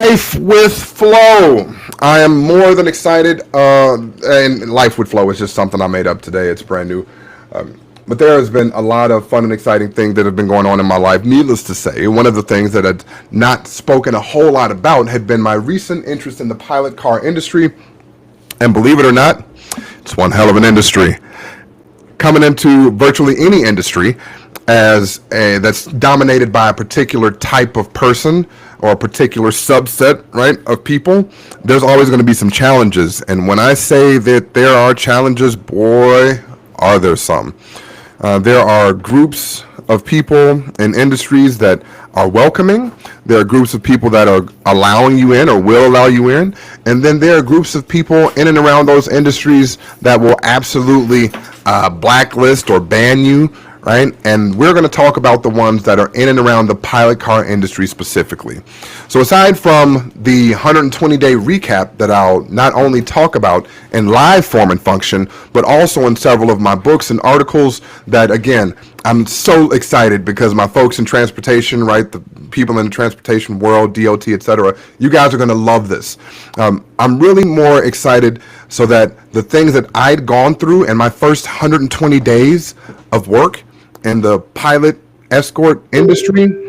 Life with Flow. I am more than excited. And Life with Flow is just something I made up today. It's brand new. But there has been a lot of fun and exciting things that have been going on in my life. Needless to say, one of the things that I'd not spoken a whole lot about had been my recent interest in the pilot car industry. And believe it or not, it's one hell of an industry. Coming into virtually any industry that's dominated by a particular type of person or a particular subset, right, of people, there's always going to be some challenges. And when I say that there are challenges, boy, are there some. There are groups of people in industries that are welcoming. There are groups of people that are allowing you in or will allow you in. And then there are groups of people in and around those industries that will absolutely blacklist or ban you, right? And we're going to talk about the ones that are in and around the pilot car industry specifically. So aside from the 120-day recap that I'll not only talk about in live form and function, but also in several of my books and articles that, again, I'm so excited because my folks in transportation, right, the people in the transportation world, DOT, etc., you guys are going to love this. I'm really more excited so that the things that I'd gone through in my first 120 days of work in the pilot escort industry.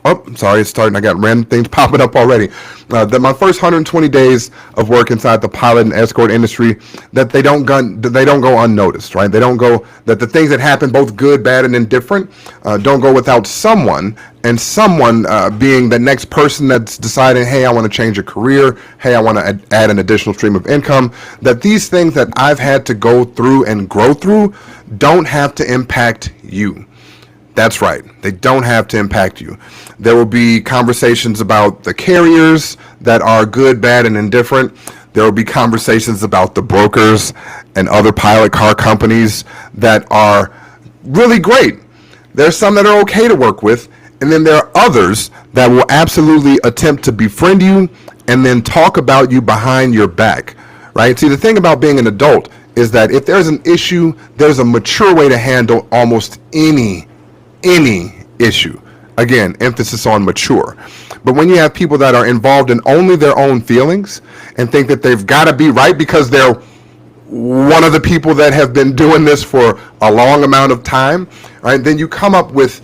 Oh, sorry, it's starting. I got random things popping up already. That my first 120 days of work inside the pilot and escort industry, that they don't go unnoticed, right? They don't go, that the things that happen, both good, bad, and indifferent, don't go without someone, and someone being the next person that's deciding, hey, I want to change a career, hey, I want to add an additional stream of income, that these things that I've had to go through and grow through don't have to impact you. That's right. They don't have to impact you. There will be conversations about the carriers that are good, bad, and indifferent. There will be conversations about the brokers and other pilot car companies that are really great. There's some that are okay to work with, and then there are others that will absolutely attempt to befriend you and then talk about you behind your back, right? See, the thing about being an adult is that if there's an issue, there's a mature way to handle almost any issue. Again, emphasis on mature. But when you have people that are involved in only their own feelings and think that they've got to be right because they're one of the people that have been doing this for a long amount of time, right? Then you come up with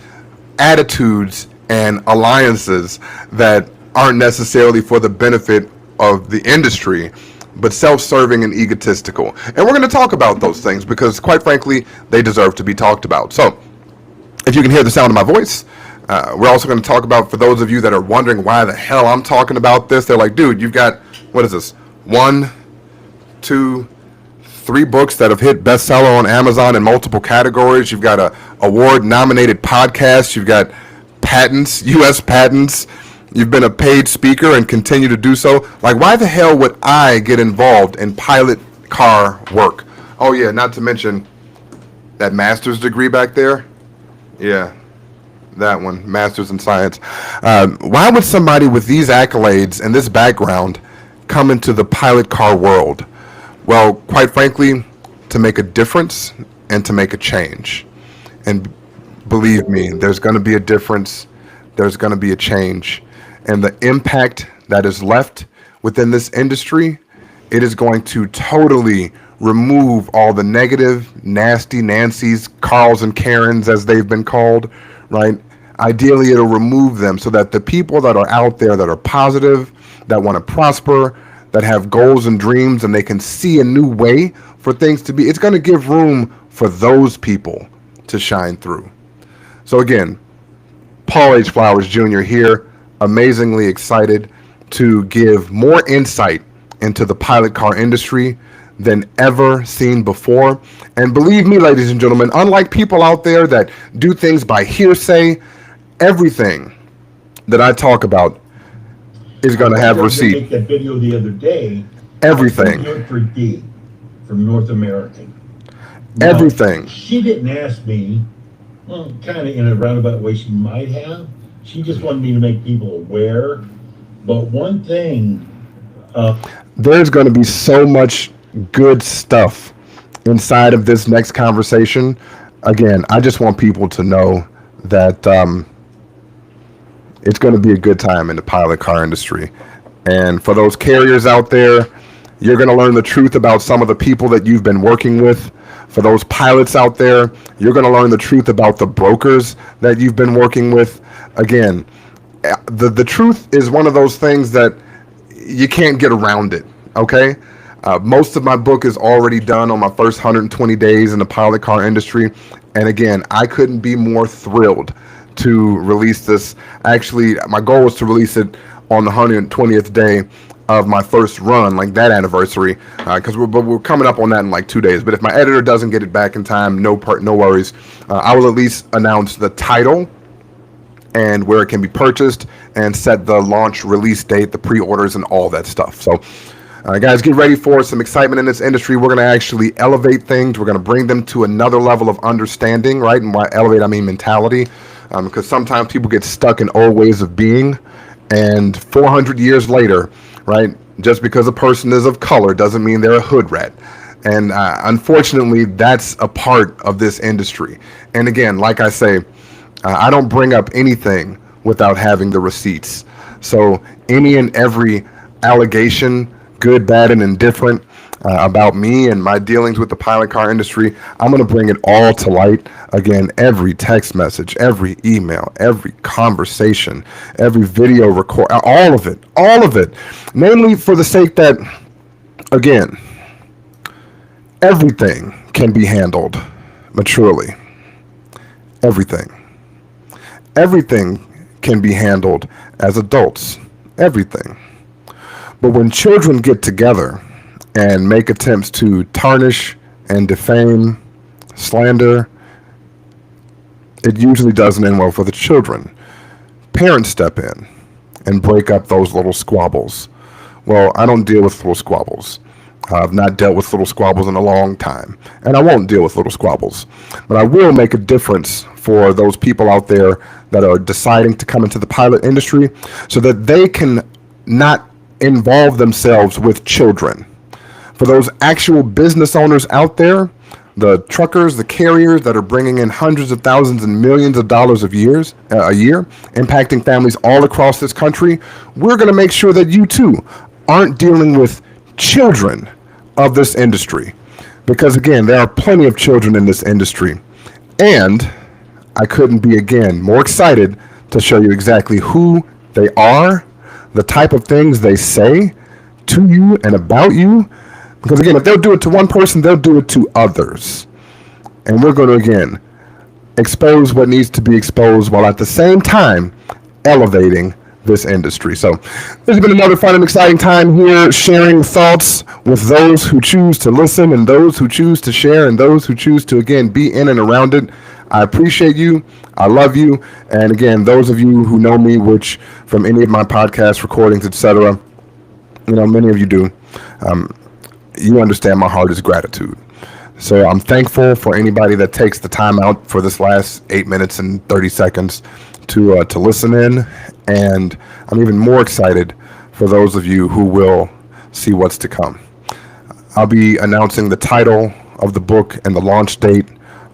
attitudes and alliances that aren't necessarily for the benefit of the industry, but self-serving and egotistical. And we're going to talk about those things because, quite frankly, they deserve to be talked about. So, if you can hear the sound of my voice, we're also going to talk about, for those of you that are wondering why the hell I'm talking about this, they're like, dude, you've got, what is this? 1, 2, 3 books that have hit bestseller on Amazon in multiple categories. You've got a award-nominated podcast. You've got patents, U.S. patents. You've been a paid speaker and continue to do so. Like, why the hell would I get involved in pilot car work? Oh, yeah, not to mention that master's degree back there. Yeah, that one, master's in science. Why would somebody with these accolades and this background come into the pilot car world? Well, quite frankly, to make a difference and to make a change. And believe me, there's going to be a difference. There's going to be a change. And the impact that is left within this industry, it is going to totally remove all the negative, nasty Nancys, Carls, and Karens, as they've been called, right? Ideally, it'll remove them so that the people that are out there that are positive, that want to prosper, that have goals and dreams, and they can see a new way for things to be, it's going to give room for those people to shine through. So again, Paul H. Flowers Jr. here, amazingly excited to give more insight into the pilot car industry than ever seen before. And believe me, ladies and gentlemen, unlike people out there that do things by hearsay, everything that I talk about is going to have receipt. Make that video the other day. Everything. For D from North American. Now, everything. She didn't ask me, well, kind of in a roundabout way she might have. She just wanted me to make people aware. But one thing, there's going to be so much good stuff inside of this next conversation. Again, I just want people to know that it's going to be a good time in the pilot car industry. And for those carriers out there, you're going to learn the truth about some of the people that you've been working with. For those pilots out there, you're going to learn the truth about the brokers that you've been working with. Again, the truth is one of those things that you can't get around it, okay? Most of my book is already done on my first 120 days in the pilot car industry. And again, I couldn't be more thrilled to release this. Actually, my goal was to release it on the 120th day of my first run, like that anniversary, because we're coming up on that in like 2 days. But if my editor doesn't get it back in time, no worries. I will at least announce the title and where it can be purchased and set the launch release date, the pre-orders, and all that stuff. So guys, get ready for some excitement in this industry. We're going to actually elevate things. We're going to bring them to another level of understanding, right? And by elevate, I mean mentality, because sometimes people get stuck in old ways of being. And 400 years later, right, just because a person is of color doesn't mean they're a hood rat. And unfortunately, that's a part of this industry. And again, like I say, I don't bring up anything without having the receipts. So any and every allegation, good, bad, and indifferent, about me and my dealings with the pilot car industry, I'm going to bring it all to light. Again, every text message, every email, every conversation, every video record, all of it, mainly for the sake that, again, everything can be handled maturely. Everything can be handled as adults. Everything. But when children get together and make attempts to tarnish and defame, slander, it usually doesn't end well for the children. Parents step in and break up those little squabbles. Well, I don't deal with little squabbles. I've not dealt with little squabbles in a long time, and I won't deal with little squabbles. But I will make a difference for those people out there that are deciding to come into the pilot industry so that they can not involve themselves with children. For those actual business owners out there, the truckers, the carriers that are bringing in hundreds of thousands and millions of dollars a year, impacting families all across this country, we're going to make sure that you too aren't dealing with children of this industry. Because again, there are plenty of children in this industry. And I couldn't be, again, more excited to show you exactly who they are, the type of things they say to you and about you. Because again, if they'll do it to one person, they'll do it to others. And we're going to, again, expose what needs to be exposed while at the same time elevating this industry. So this has been another fun and exciting time here, sharing thoughts with those who choose to listen and those who choose to share and those who choose to, again, be in and around it. I appreciate you. I love you. And again, those of you who know me, which from any of my podcast recordings, etc., many of you do, you understand my heart is gratitude. So I'm thankful for anybody that takes the time out for this last 8 minutes and 30 seconds to listen in. And I'm even more excited for those of you who will see what's to come. I'll be announcing the title of the book and the launch date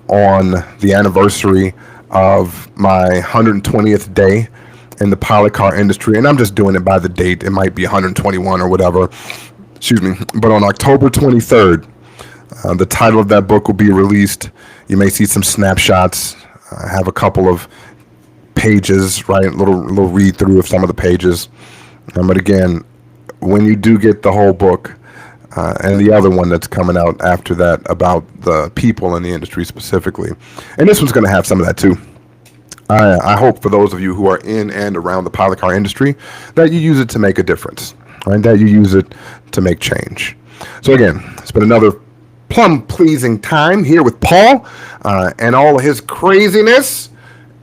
on the anniversary of my 120th day in the pilot car industry. And I'm just doing it by the date. It might be 121 or whatever. Excuse me. But on October 23rd, the title of that book will be released. You may see some snapshots. I have a couple of pages, right? A little read through of some of the pages. But again, when you do get the whole book, and the other one that's coming out after that about the people in the industry specifically, and this one's going to have some of that too. I hope for those of you who are in and around the pilot car industry that you use it to make a difference, right? That you use it to make change. So again, it's been another plum-pleasing time here with Paul and all of his craziness.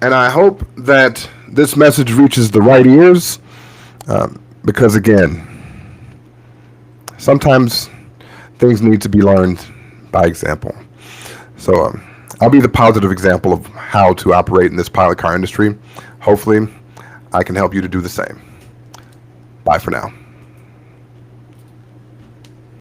And I hope that this message reaches the right ears because, again, sometimes things need to be learned by example. So I'll be the positive example of how to operate in this pilot car industry. Hopefully, I can help you to do the same. Bye for now.